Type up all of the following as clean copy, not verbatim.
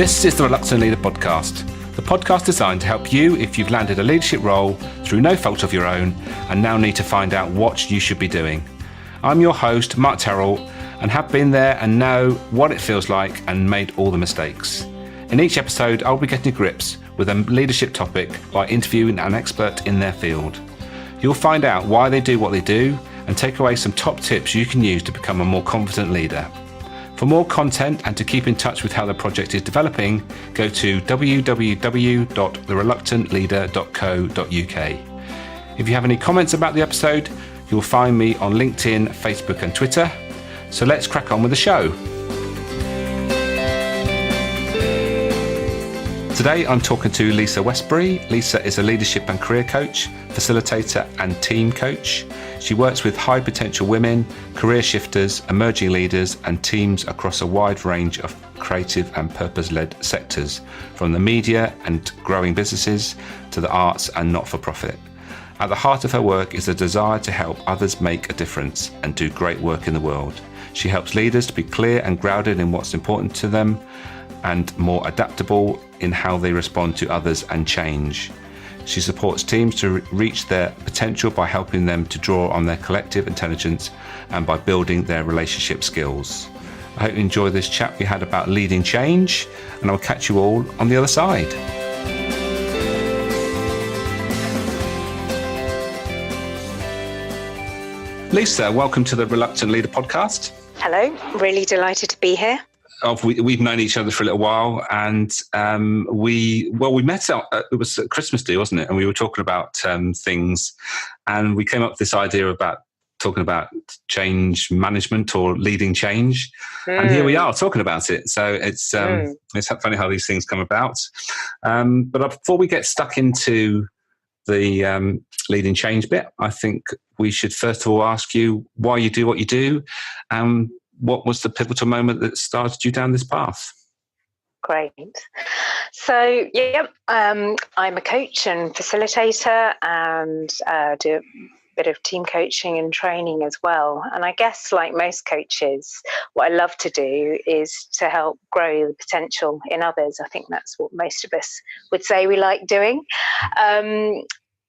This is the Reluctant Leader podcast, the podcast designed to help you if you've landed a leadership role through no fault of your own and now need to find out what you should be doing. I'm your host, Mark Terrell, and have been there and know what it feels like and made all the mistakes. In each episode, I'll be getting to grips with a leadership topic by interviewing an expert in their field. You'll find out why they do what they do and take away some top tips you can use to become a more confident leader. For more content and to keep in touch with how the project is developing, go to www.thereluctantleader.co.uk. If you have any comments about the episode, you'll find me on LinkedIn, Facebook and Twitter. So let's crack on with the show. Today I'm talking to Lisa Westbury. Lisa is a leadership and career coach, facilitator and team coach. She works with high potential women, career shifters, emerging leaders and teams across a wide range of creative and purpose-led sectors, from the media and growing businesses to the arts and not-for-profit. At the heart of her work is a desire to help others make a difference and do great work in the world. She helps leaders to be clear and grounded in what's important to them and more adaptable in how they respond to others and change. She supports teams to reach their potential by helping them to draw on their collective intelligence and by building their relationship skills. I hope you enjoy this chat we had about leading change, and I'll catch you all on the other side. Lisa, welcome to the Reluctant Leader podcast. Hello, really delighted to be here. We've known each other for a little while, and we met out. It was Christmas Day, wasn't it? And we were talking about things, and we came up with this idea about talking about change management or leading change, and here we are talking about it. So it's funny how these things come about. But before we get stuck into the leading change bit, I think we should first of all ask you why you do what you do. What was the pivotal moment that started you down this path? Great. So, I'm a coach and facilitator and do a bit of team coaching and training as well. And I guess, like most coaches, what I love to do is to help grow the potential in others. I think that's what most of us would say we like doing.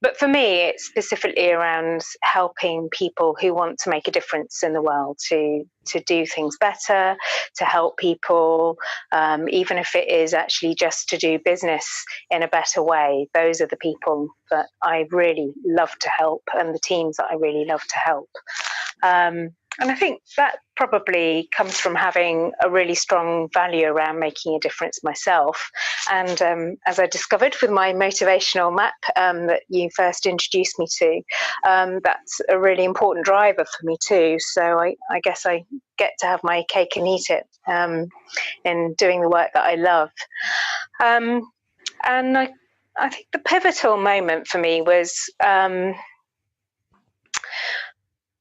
But for me, it's specifically around helping people who want to make a difference in the world to do things better, to help people, even if it is actually just to do business in a better way. Those are the people that I really love to help and the teams that I really love to help. And I think that probably comes from having a really strong value around making a difference myself. And as I discovered with my motivational map that you first introduced me to, that's a really important driver for me too. So I guess I get to have my cake and eat it in doing the work that I love. And I think the pivotal moment for me was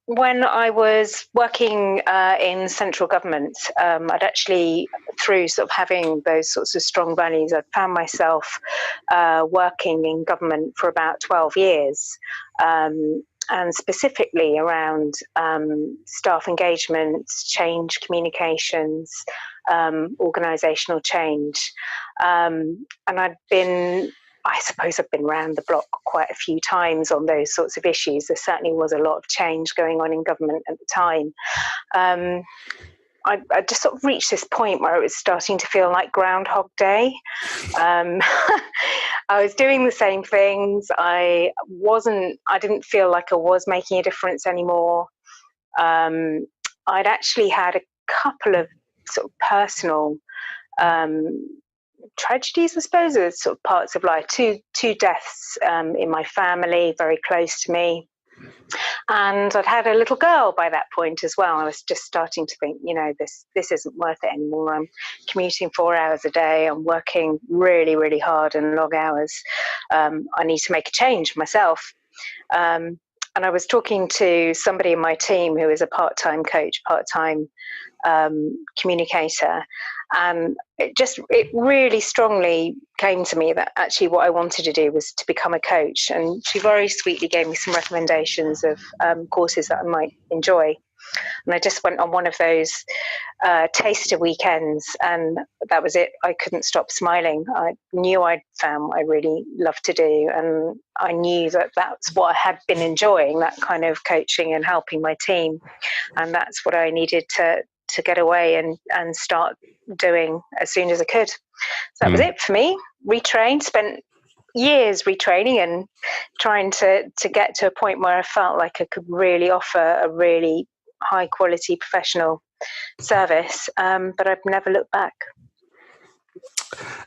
when I was working in central government. I'd actually, through sort of having those sorts of strong values, I'd found myself working in government for about 12 years, and specifically around staff engagement, change communications, organisational change. And I suppose I've been around the block quite a few times on those sorts of issues. There certainly was a lot of change going on in government at the time. I just sort of reached this point where it was starting to feel like Groundhog Day. I was doing the same things. I didn't feel like I was making a difference anymore. I'd actually had a couple of sort of personal tragedies, I suppose, are sort of parts of life. Two deaths in my family, very close to me. And I'd had a little girl by that point as well. I was just starting to think, this isn't worth it anymore. I'm commuting 4 hours a day. I'm working really, really hard and long hours. I need to make a change myself. And I was talking to somebody in my team who is a part-time coach, part-time communicator. And it really strongly came to me that actually what I wanted to do was to become a coach. And she very sweetly gave me some recommendations of courses that I might enjoy. And I just went on one of those taster weekends, and that was it. I couldn't stop smiling. I knew I'd found what I really loved to do, and I knew that that's what I had been enjoying, that kind of coaching and helping my team. And that's what I needed to get away and start doing as soon as I could. So that was it for me. Retrained, spent years retraining and trying to get to a point where I felt like I could really offer a really high quality professional service, but I've never looked back.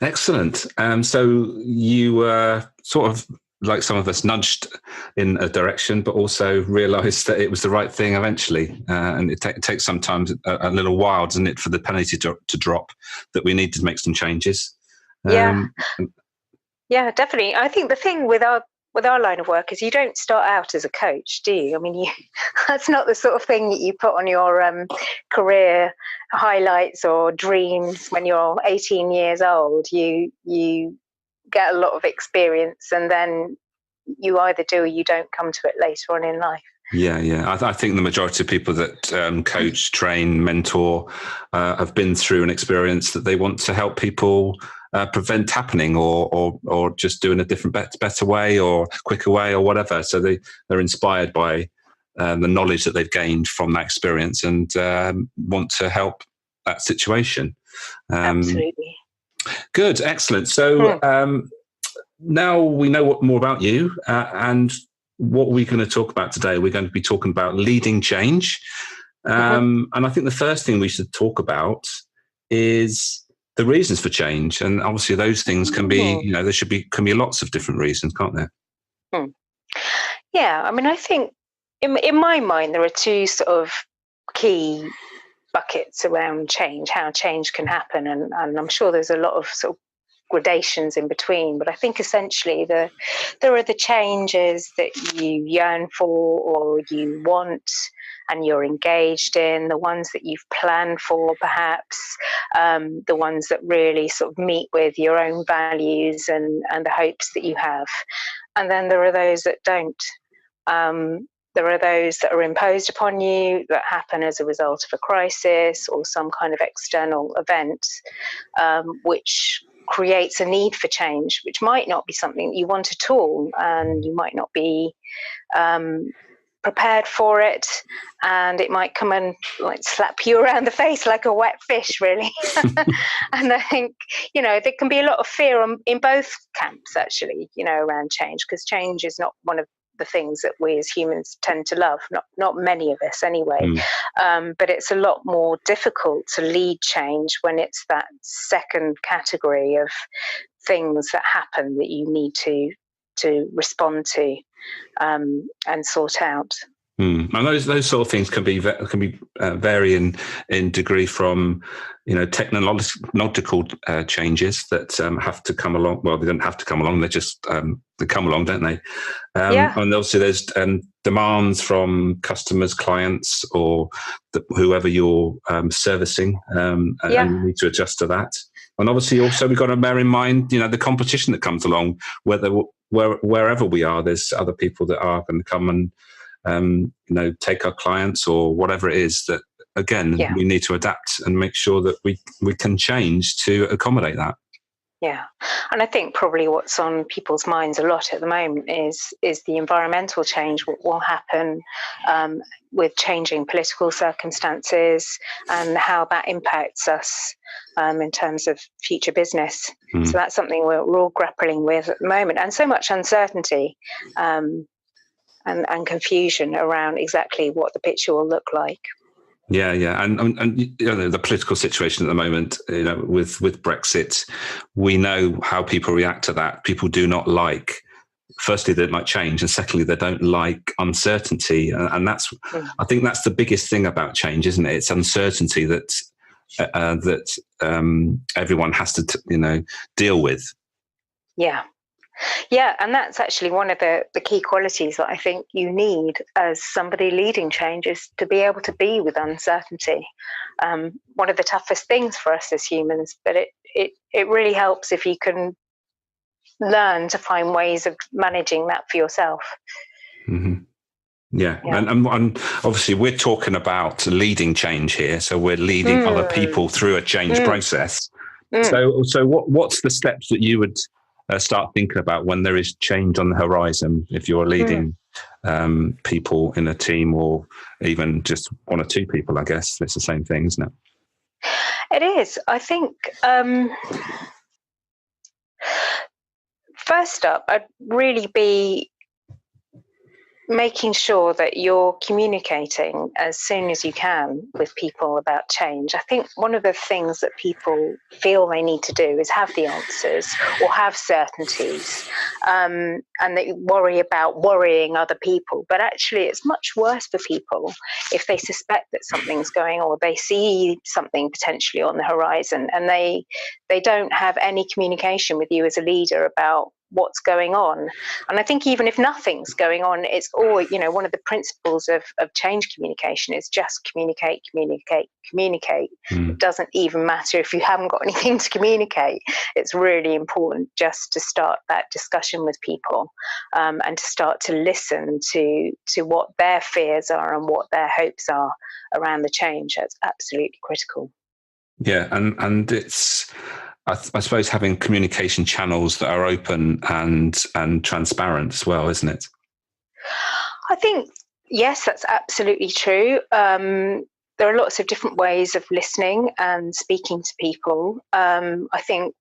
Excellent. So you were sort of, like some of us, nudged in a direction, but also realised that it was the right thing eventually. And it takes sometimes a little while, doesn't it, for the penny to drop, that we need to make some changes. Yeah, definitely. I think the thing with our line of work is you don't start out as a coach, do you? I mean, that's not the sort of thing that you put on your career highlights or dreams when you're 18 years old. You get a lot of experience, and then you either do or you don't come to it later on in life. Yeah. I think the majority of people that coach, train, mentor have been through an experience that they want to help people prevent happening, or just do in a different, better way, or quicker way, or whatever. So they're inspired by the knowledge that they've gained from that experience, and want to help that situation. Absolutely. Good, excellent. So now we know more about you, and what we're going to talk about today. We're going to be talking about leading change. And I think the first thing we should talk about is the reasons for change. And obviously those things can be, can be lots of different reasons, can't there? Yeah, I mean, I think in my mind, there are two sort of key buckets around change, how change can happen. And I'm sure there's a lot of sort of gradations in between, but I think essentially there are the changes that you yearn for or you want and you're engaged in, the ones that you've planned for perhaps, the ones that really sort of meet with your own values and the hopes that you have. And then there are those that don't. There are those that are imposed upon you, that happen as a result of a crisis or some kind of external event, which creates a need for change, which might not be something that you want at all, and you might not be prepared for it, and it might come and like slap you around the face like a wet fish, really. And I think, there can be a lot of fear in both camps, actually, around change, because change is not one of the things that we as humans tend to love, not many of us anyway. But it's a lot more difficult to lead change when it's that second category of things that happen that you need to respond to and sort out. And those sort of things can be vary in degree from technological changes that have to come along. Well, they don't have to come along; they just they come along, don't they? And also there's demands from customers, clients, or whoever you're servicing, and you need to adjust to that. And obviously, also we've got to bear in mind, the competition that comes along. Wherever we are, there's other people that are going to come and take our clients or whatever it is that, again, we need to adapt and make sure that we can change to accommodate that. Yeah. And I think probably what's on people's minds a lot at the moment is the environmental change, what will happen with changing political circumstances and how that impacts us in terms of future business. So that's something we're all grappling with at the moment, and so much uncertainty and confusion around exactly what the picture will look like. Yeah, and the political situation at the moment, with Brexit, we know how people react to that. People do not like. Firstly, they don't like change, and secondly, they don't like uncertainty, and that's. I think that's the biggest thing about change, isn't it? It's uncertainty that everyone has to deal with. Yeah, and that's actually one of the key qualities that I think you need as somebody leading change, is to be able to be with uncertainty. One of the toughest things for us as humans, but it really helps if you can learn to find ways of managing that for yourself. Yeah. Yeah. And obviously we're talking about leading change here. So we're leading other people through a change process. So what's the steps that you would start thinking about when there is change on the horizon, if you're leading people in a team, or even just one or two people? I guess it's the same thing, isn't it? It is. I think first up, I'd really be making sure that you're communicating as soon as you can with people about change. I think one of the things that people feel they need to do is have the answers or have certainties, and they worry about worrying other people. But actually, it's much worse for people if they suspect that something's going on, or they see something potentially on the horizon, and they don't have any communication with you as a leader about what's going on. And I think even if nothing's going on, it's always, one of the principles of change communication is just communicate. It doesn't even matter if you haven't got anything to communicate. It's really important just to start that discussion with people, and to start to listen to what their fears are and what their hopes are around the change. That's absolutely critical. Yeah, and it's, I suppose, having communication channels that are open and transparent as well, isn't it? I think, yes, that's absolutely true. There are lots of different ways of listening and speaking to people. I think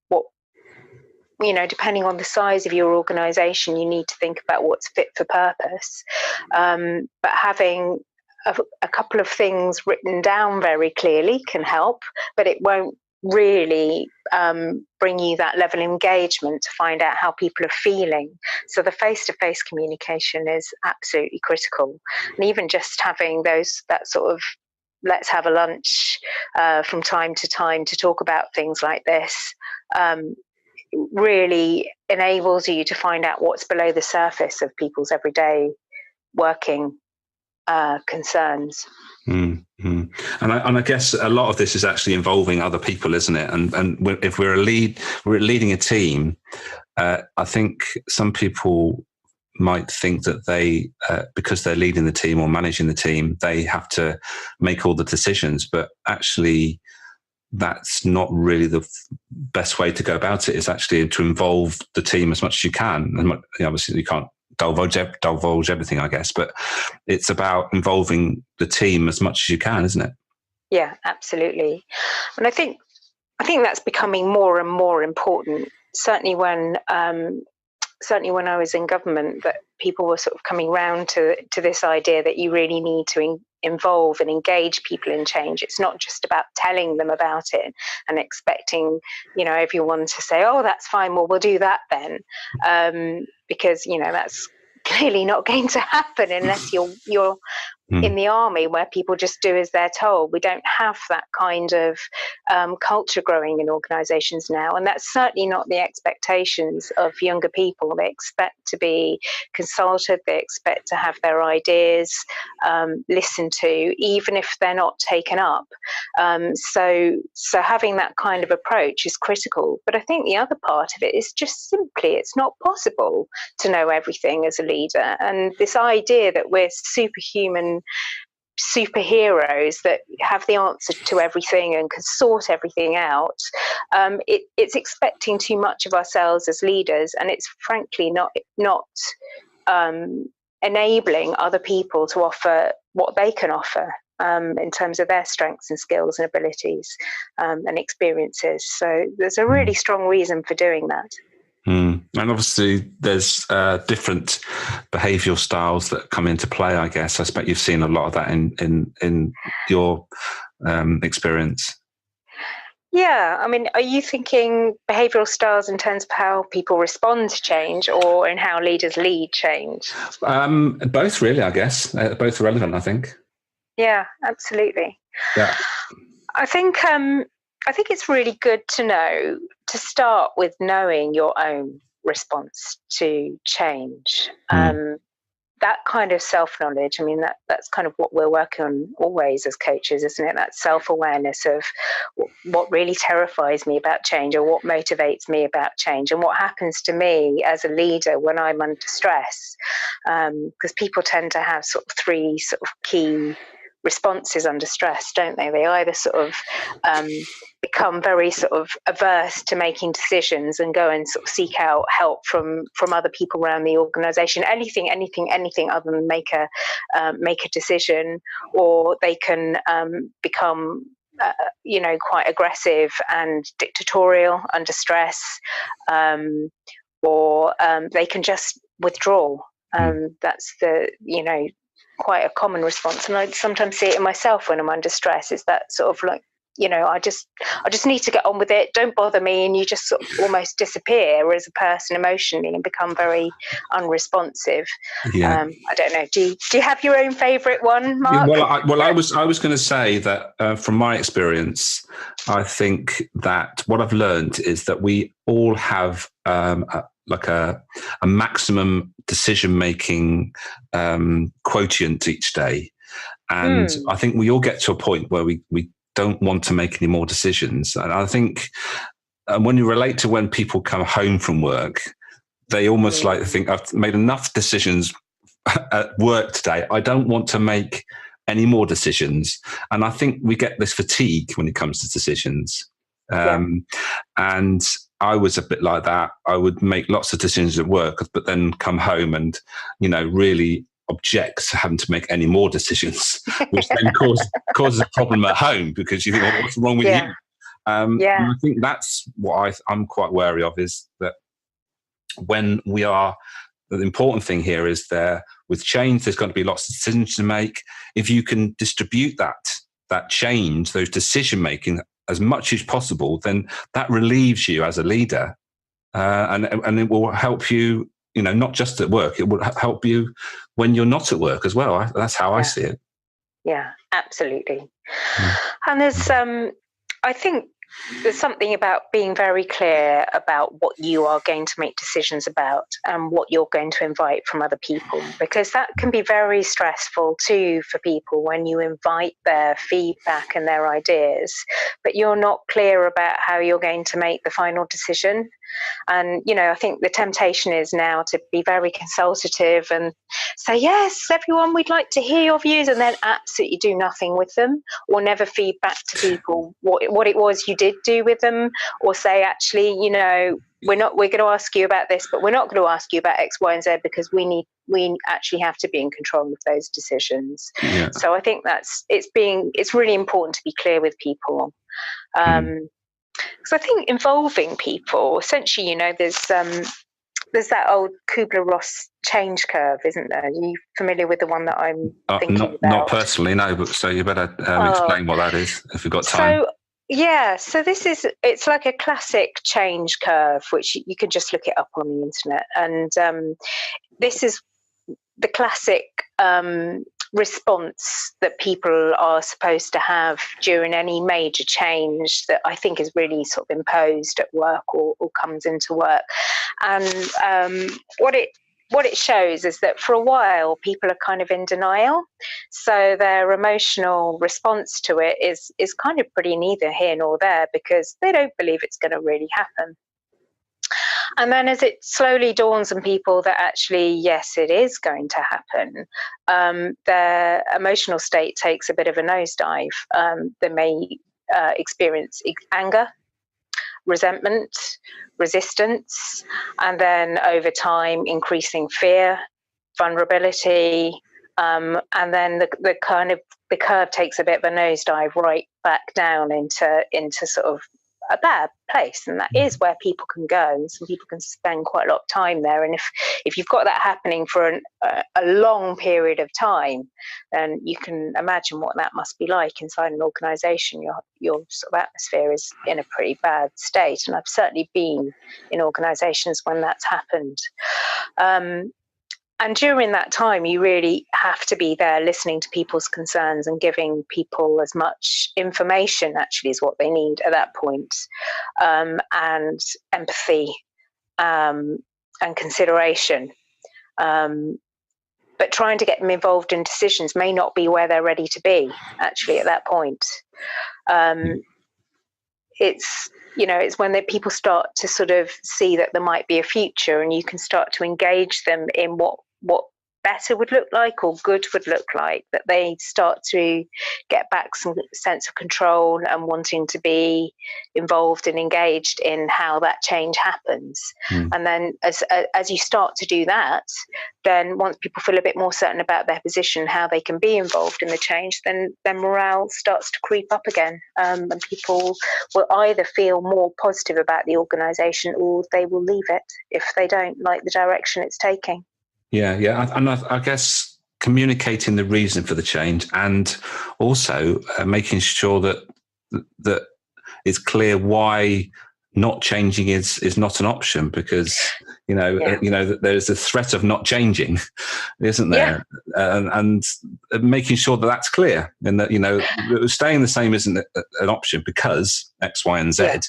depending on the size of your organisation, you need to think about what's fit for purpose. But having a couple of things written down very clearly can help, but it won't really bring you that level of engagement to find out how people are feeling. So the face-to-face communication is absolutely critical. And even just having that sort of let's have a lunch from time to time to talk about things like this really enables you to find out what's below the surface of people's everyday working concerns. And I guess a lot of this is actually involving other people, isn't it? And if we're leading a team, I think some people might think that they, because they're leading the team or managing the team, they have to make all the decisions. But actually, that's not really the best way to go about it. It's actually to involve the team as much as you can. And obviously, you can't divulge everything, I guess, but it's about involving the team as much as you can, isn't it? Yeah, absolutely. And I think that's becoming more and more important. Certainly when I was in government, that people were sort of coming round to this idea that you really need to involve and engage people in change. It's not just about telling them about it and expecting, everyone to say, "Oh, that's fine. Well, we'll do that then," because that's clearly not going to happen unless you're in the army, where people just do as they're told. We don't have that kind of culture growing in organisations now, and that's certainly not the expectations of younger people. They expect to be consulted, they expect to have their ideas listened to, even if they're not taken up. So having that kind of approach is critical. But I think the other part of it is just simply it's not possible to know everything as a leader, and this idea that we're superheroes that have the answer to everything and can sort everything out, it's expecting too much of ourselves as leaders, and it's frankly not enabling other people to offer what they can offer in terms of their strengths and skills and abilities and experiences. So there's a really strong reason for doing that. And obviously there's different behavioural styles that come into play, I guess. I expect you've seen a lot of that in your experience. Yeah, I mean, are you thinking behavioural styles in terms of how people respond to change, or in how leaders lead change? Both, really, I guess. Both are relevant, I think. Yeah, absolutely. Yeah. I think it's really good to start with knowing your own response to change. that kind of self-knowledge, I mean, that's kind of what we're working on always as coaches, isn't it? That self-awareness of what really terrifies me about change, or what motivates me about change, and what happens to me as a leader when I'm under stress. Because people tend to have sort of three sort of key responses under stress, don't they? They either sort of become very sort of averse to making decisions and go and sort of seek out help from other people around the organisation, anything other than make a decision, or they can become quite aggressive and dictatorial under stress, or they can just withdraw. That's quite a common response, and I sometimes see it in myself when I'm under stress. Is that sort of like, I just need to get on with it, don't bother me, and you just sort of almost disappear as a person emotionally and become very unresponsive. I don't know, do you have your own favourite one, Mark? I was going to say that from my experience, I think that what I've learned is that we all have a maximum decision-making quotient each day. And I think we all get to a point where we don't want to make any more decisions. And I think when you relate to when people come home from work, they almost like to think, I've made enough decisions at work today. I don't want to make any more decisions. And I think we get this fatigue when it comes to decisions. And I was a bit like that. I would make lots of decisions at work, but then come home and, really object to having to make any more decisions, which then causes a problem at home, because you think, well, what's wrong with you? And I think that's what I'm quite wary of, is that when we are, the important thing here is with change, there's going to be lots of decisions to make. If you can distribute that change, those decision making, as much as possible, then that relieves you as a leader, and it will help you, not just at work. It will help you when you're not at work as well. That's how I see it. Yeah, absolutely. And there's, I think there's something about being very clear about what you are going to make decisions about and what you're going to invite from other people, because that can be very stressful too for people when you invite their feedback and their ideas, but you're not clear about how you're going to make the final decision. And, I think the temptation is now to be very consultative and say, yes, everyone, we'd like to hear your views, and then absolutely do nothing with them, or never feed back to people what it was you did do with them, or say, actually, we're going to ask you about this, but we're not going to ask you about X, Y, and Z, because we actually have to be in control of those decisions. Yeah. So I think it's really important to be clear with people. Because I think involving people, essentially, there's that old Kubler-Ross change curve, isn't there? Are you familiar with the one that I'm thinking about? Not personally, no, but so you better explain what that is, if you've got time. So it's like a classic change curve, which you can just look it up on the internet. And this is the classic response that people are supposed to have during any major change that I think is really sort of imposed at work or comes into work. And what it shows is that for a while people are kind of in denial, so their emotional response to it is kind of pretty neither here nor there, because they don't believe it's going to really happen. And then as it slowly dawns on people that actually, yes, it is going to happen, their emotional state takes a bit of a nosedive. They may experience anger, resentment, resistance, and then over time, increasing fear, vulnerability, and then the curve takes a bit of a nosedive right back down into sort of a bad place, and that is where people can go, and some people can spend quite a lot of time there. And if you've got that happening for a long period of time, then you can imagine what that must be like inside an organisation. Your sort of atmosphere is in a pretty bad state, and I've certainly been in organisations when that's happened. And during that time, you really have to be there listening to people's concerns and giving people as much information actually as what they need at that point, and empathy and consideration. But but trying to get them involved in decisions may not be where they're ready to be actually at that point. It's it's when people start to sort of see that there might be a future, and you can start to engage them in what better would look like or good would look like, that they start to get back some sense of control and wanting to be involved and engaged in how that change happens. And then as you start to do that, then once people feel a bit more certain about their position, how they can be involved in the change, then morale starts to creep up again, and people will either feel more positive about the organisation, or they will leave it if they don't like the direction it's taking. Yeah. And I guess communicating the reason for the change, and also making sure that it's clear why not changing is not an option, because that there's a threat of not changing, isn't there? And making sure that that's clear, and that staying the same isn't an option because X, Y, and Z.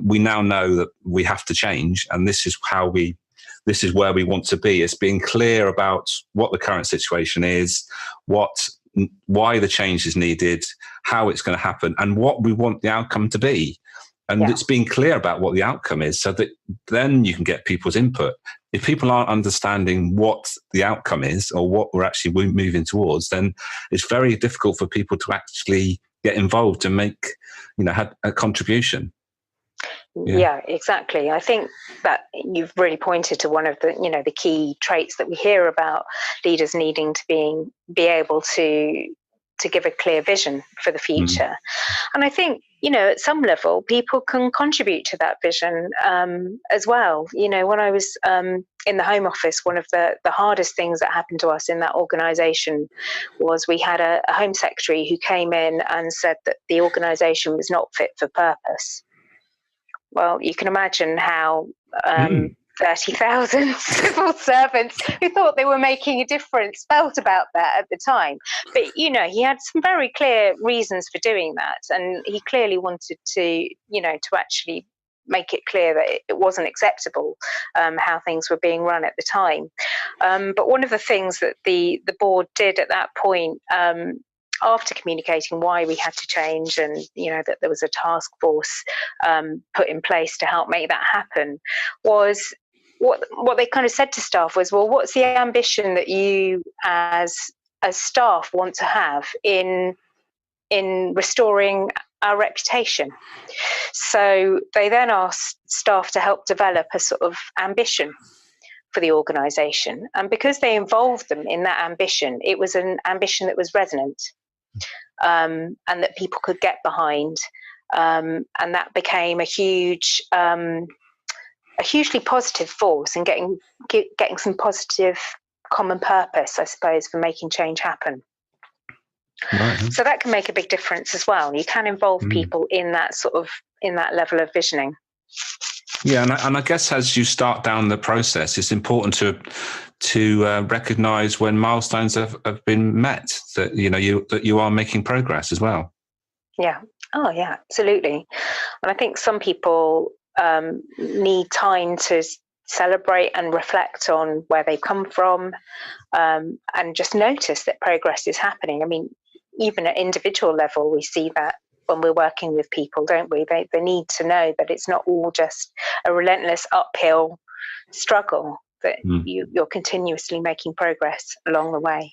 We now know that we have to change, and this is where we want to be. It's being clear about what the current situation is, why the change is needed, how it's going to happen, and what we want the outcome to be. And it's being clear about what the outcome is, so that then you can get people's input. If people aren't understanding what the outcome is or what we're actually moving towards, then it's very difficult for people to actually get involved and make, have a contribution. Yeah, exactly. I think that you've really pointed to one of the, the key traits that we hear about leaders needing to be able to give a clear vision for the future. And I think, at some level, people can contribute to that vision as well. When I was in the Home Office, one of the hardest things that happened to us in that organisation was we had a Home Secretary who came in and said that the organisation was not fit for purpose. Well, you can imagine how 30,000 civil servants who thought they were making a difference felt about that at the time. But, he had some very clear reasons for doing that. And he clearly wanted to, to actually make it clear that it wasn't acceptable how things were being run at the time. But one of the things that the board did at that point, after communicating why we had to change, and that there was a task force put in place to help make that happen, was what they kind of said to staff was, well, what's the ambition that you as staff want to have in restoring our reputation? So they then asked staff to help develop a sort of ambition for the organisation, and because they involved them in that ambition, it was an ambition that was resonant. And that people could get behind, and that became a hugely positive force in getting some positive common purpose, I suppose, for making change happen. Right. So that can make a big difference as well. You can involve people in that level of visioning. Yeah, and I guess as you start down the process, it's important to recognise when milestones have been met, that you are making progress as well. Yeah. Oh, yeah, absolutely. And I think some people need time to celebrate and reflect on where they've come from, and just notice that progress is happening. I mean, even at individual level, we see that when we're working with people, don't we? They need to know that it's not all just a relentless uphill struggle, that you're continuously making progress along the way.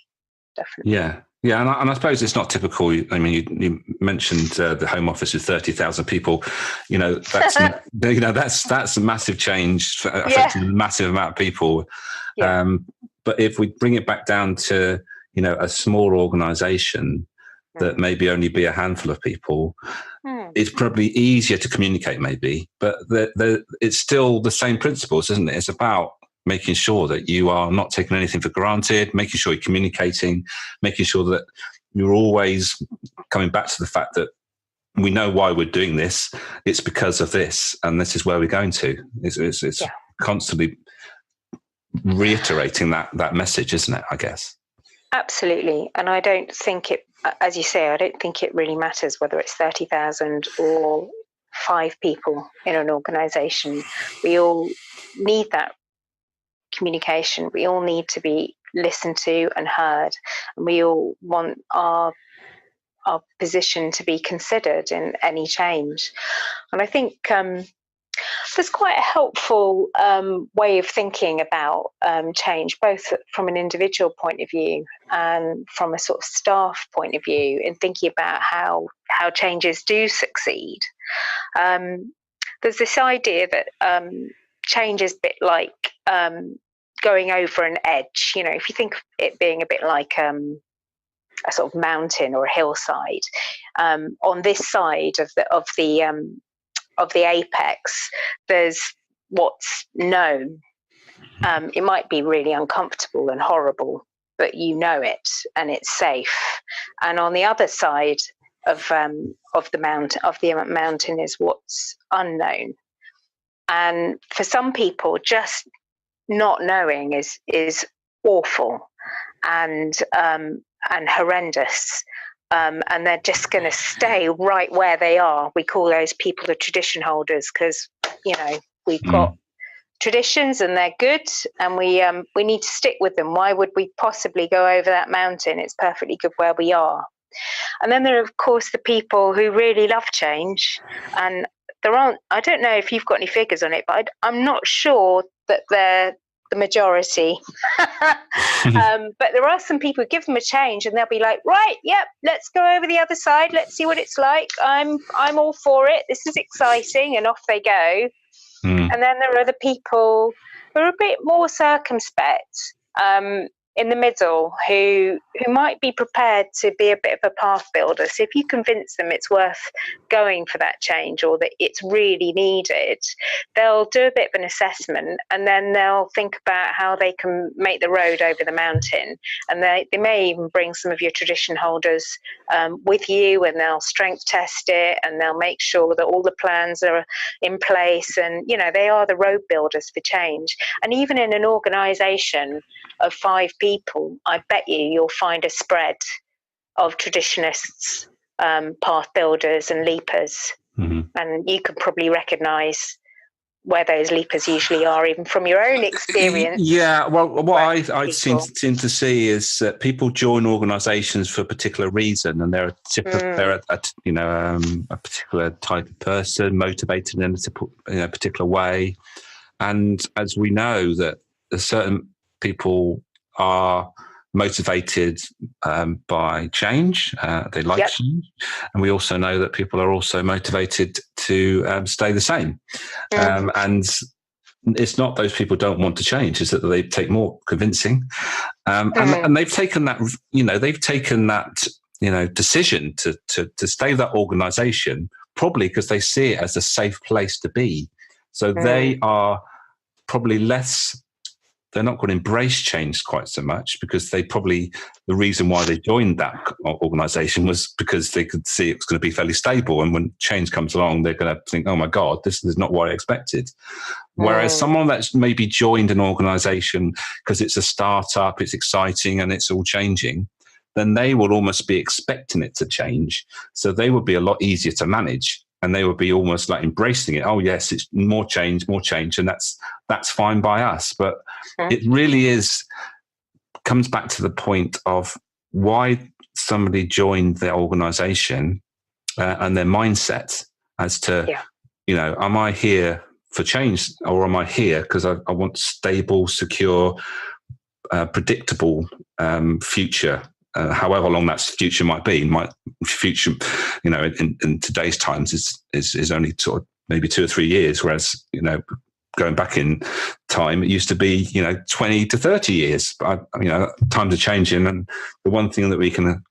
Definitely. Yeah, and I suppose it's not typical. I mean, you mentioned the Home Office with 30,000 people. That's that's a massive change affecting a massive amount of people. Yeah. But if we bring it back down to a small organisation that maybe only be a handful of people, it's probably easier to communicate, maybe. But it's still the same principles, isn't it? It's about making sure that you are not taking anything for granted, making sure you're communicating, making sure that you're always coming back to the fact that we know why we're doing this. It's because of this, and this is where we're going to. It's constantly reiterating that message, isn't it, I guess? Absolutely. And I don't think it, as you say, I don't think it really matters whether it's 30,000 or 5 people in an organisation. We all need that communication. We all need to be listened to and heard, and we all want our position to be considered in any change. And I think there's quite a helpful way of thinking about change, both from an individual point of view and from a sort of staff point of view, in thinking about how changes do succeed. There's this idea that change is a bit like going over an edge. You know, if you think of it being a bit like a sort of mountain or a hillside, on this side of the apex, there's what's known. It might be really uncomfortable and horrible, but you know it and it's safe. And on the other side of the mountain is what's unknown. And for some people, just not knowing is awful and horrendous. And they're just going to stay right where they are. We call those people the tradition holders because, you know, we've got traditions and they're good, and we need to stick with them. Why would we possibly go over that mountain? It's perfectly good where we are. And then there are, of course, the people who really love change. And I don't know if you've got any figures on it, but I'm not sure that they're the majority. But there are some people who give them a change and they'll be like, right, yep, let's go over the other side. Let's see what it's like. I'm all for it. This is exciting. And off they go. And then there are the people who are a bit more circumspect, in the middle, who might be prepared to be a bit of a path builder. So if you convince them it's worth going for that change or that it's really needed, they'll do a bit of an assessment and then they'll think about how they can make the road over the mountain. And they may even bring some of your tradition holders with you, and they'll strength test it and they'll make sure that all the plans are in place. And, you know, they are the road builders for change. And even in an organisation of 5 people, I bet you'll find a spread of traditionists, path builders and leapers. And you can probably recognise where those leapers usually are, even from your own experience. Yeah, well, what I seem to see is that people join organisations for a particular reason, and they're a particular type of person, motivated in a particular way. And as we know, that certain people are motivated by change. They like change. And we also know that people are also motivated to stay the same. And it's not those people don't want to change, it's that they take more convincing. And they've taken that, decision to stay with that organisation, probably because they see it as a safe place to be. So they are probably they're not going to embrace change quite so much, because the reason why they joined that organisation was because they could see it was going to be fairly stable. And when change comes along, they're going to think, oh my God, this is not what I expected. Whereas someone that's maybe joined an organisation because it's a startup, it's exciting and it's all changing, then they will almost be expecting it to change. So they would be a lot easier to manage. And they would be almost like embracing it. Oh yes, it's more change, and that's fine by us. But it really comes back to the point of why somebody joined their organisation and their mindset as to, am I here for change, or am I here because I want stable, secure, predictable future? However long that future might be, future, in today's times is only sort of maybe 2 or 3 years, whereas, going back in time, it used to be, 20 to 30 years. But, times are changing. And the one thing that we can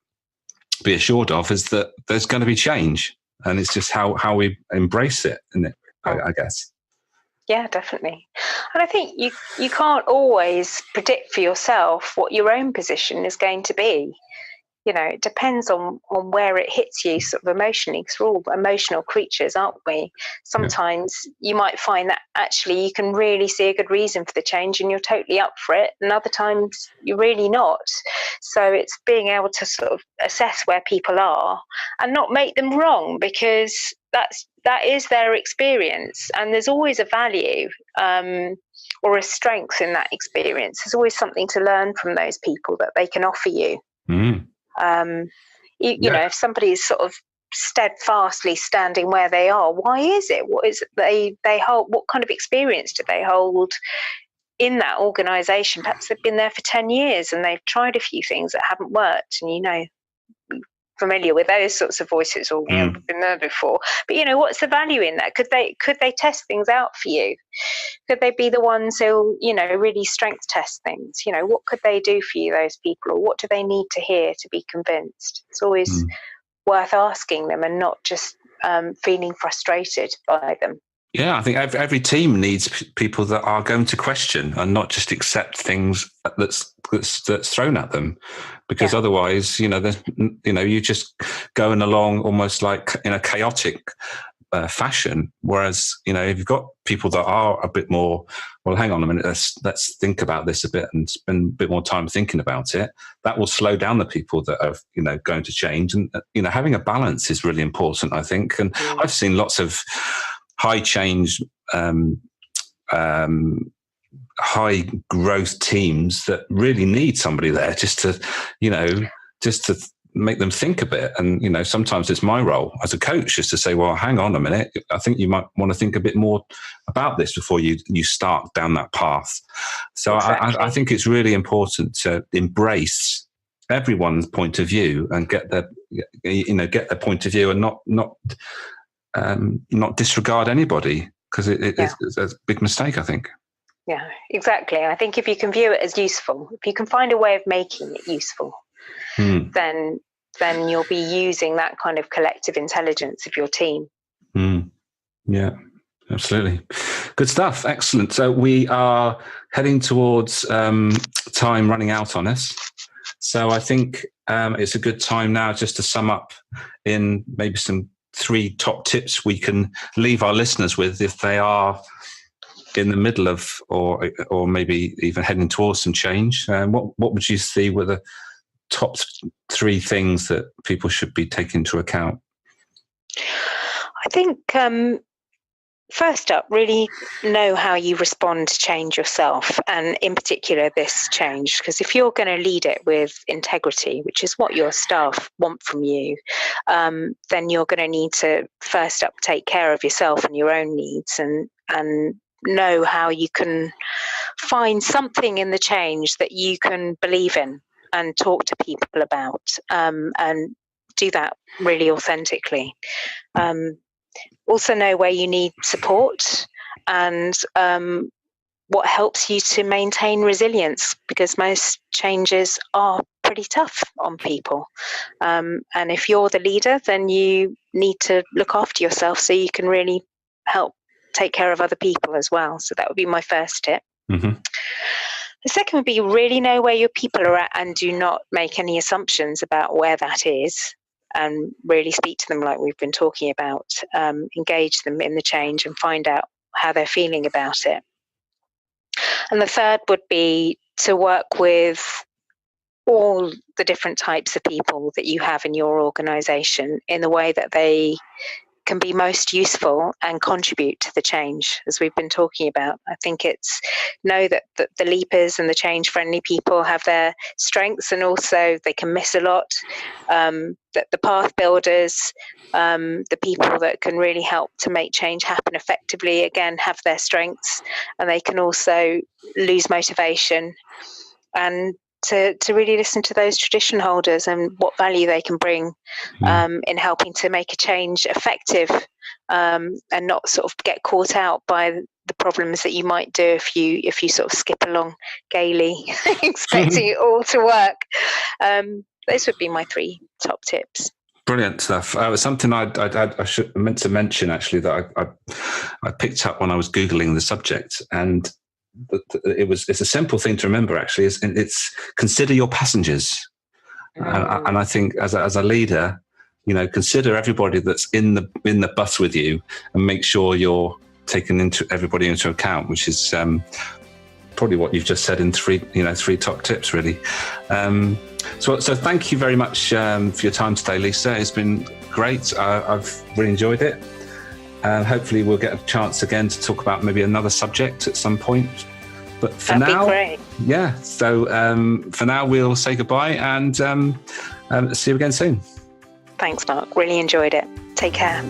be assured of is that there's going to be change. And it's just how we embrace it, isn't it? I guess. Yeah, definitely. And I think you can't always predict for yourself what your own position is going to be. It depends on where it hits you sort of emotionally, because we're all emotional creatures, aren't we? Sometimes you might find that actually you can really see a good reason for the change and you're totally up for it, and other times you're really not. So it's being able to sort of assess where people are and not make them wrong, because that's that is their experience, and there's always a value or a strength in that experience. There's always something to learn from those people that they can offer you. You know, if somebody's sort of steadfastly standing where they are, why is it? What is it they hold? What kind of experience do they hold in that organisation? Perhaps they've been there for 10 years and they've tried a few things that haven't worked, and, you know, familiar with those sorts of voices, or, you know, been there before. But, you know, what's the value in that? Could they test things out for you? Could they be the ones who, you know, really strength test things? You know, what could they do for you, those people, or what do they need to hear to be convinced? It's always worth asking them, and not just feeling frustrated by them. Yeah, I think every team needs people that are going to question and not just accept things that's thrown at them, because otherwise, you know, you're just going along almost like in a chaotic fashion. Whereas, you know, if you've got people that are a bit more, well, hang on a minute, let's think about this a bit and spend a bit more time thinking about it, that will slow down the people that are, you know, going to change. And, you know, having a balance is really important, I think. And I've seen lots of high change, high growth teams that really need somebody there just to make them think a bit. And, you know, sometimes it's my role as a coach just to say, well, hang on a minute, I think you might want to think a bit more about this before you start down that path. So exactly. I think it's really important to embrace everyone's point of view and get their point of view, and not disregard anybody, because it's a big mistake, I think. Yeah, exactly. I think if you can view it as useful, if you can find a way of making it useful, then you'll be using that kind of collective intelligence of your team. Yeah, absolutely. Good stuff. Excellent. So we are heading towards time running out on us. So I think it's a good time now just to sum up in maybe some 3 top tips we can leave our listeners with if they are in the middle of, or maybe even heading towards some change. What would you see were the top 3 things that people should be taking into account? I think first up, really know how you respond to change yourself, and in particular this change, because if you're going to lead it with integrity, which is what your staff want from you, then you're going to need to first up take care of yourself and your own needs, and know how you can find something in the change that you can believe in and talk to people about, and do that really authentically. Also know where you need support, and what helps you to maintain resilience, because most changes are pretty tough on people. And if you're the leader, then you need to look after yourself so you can really help take care of other people as well. So that would be my first tip. The second would be really know where your people are at, and do not make any assumptions about where that is, and really speak to them like we've been talking about, engage them in the change and find out how they're feeling about it. And the third would be to work with all the different types of people that you have in your organisation in the way that they can be most useful and contribute to the change, as we've been talking about. I think it's know that the leapers and the change-friendly people have their strengths, and also they can miss a lot. That the path builders, the people that can really help to make change happen effectively, again, have their strengths, and they can also lose motivation. And to really listen to those tradition holders and what value they can bring in helping to make a change effective, and not sort of get caught out by the problems that you might do if you sort of skip along gaily expecting it all to work. Those would be my 3 top tips. Brilliant stuff. It was something I meant to mention, actually, that I picked up when I was Googling the subject, and it's a simple thing to remember, actually. It's consider your passengers. And I think as a leader, you know, consider everybody that's in the bus with you, and make sure you're taking everybody into account, which is probably what you've just said in 3 top tips, really. So thank you very much for your time today, Lisa. It's been great. I've really enjoyed it. Hopefully we'll get a chance again to talk about maybe another subject at some point. But for That'd now, be great. yeah. So for now, we'll say goodbye and see you again soon. Thanks, Mark. Really enjoyed it. Take care.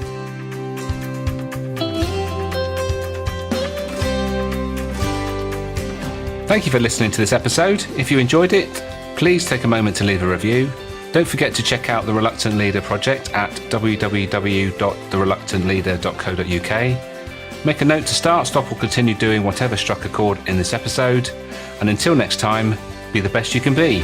Thank you for listening to this episode. If you enjoyed it, please take a moment to leave a review. Don't forget to check out the Reluctant Leader project at www.thereluctantleader.co.uk. Make a note to start, stop or continue doing whatever struck a chord in this episode. And until next time, be the best you can be.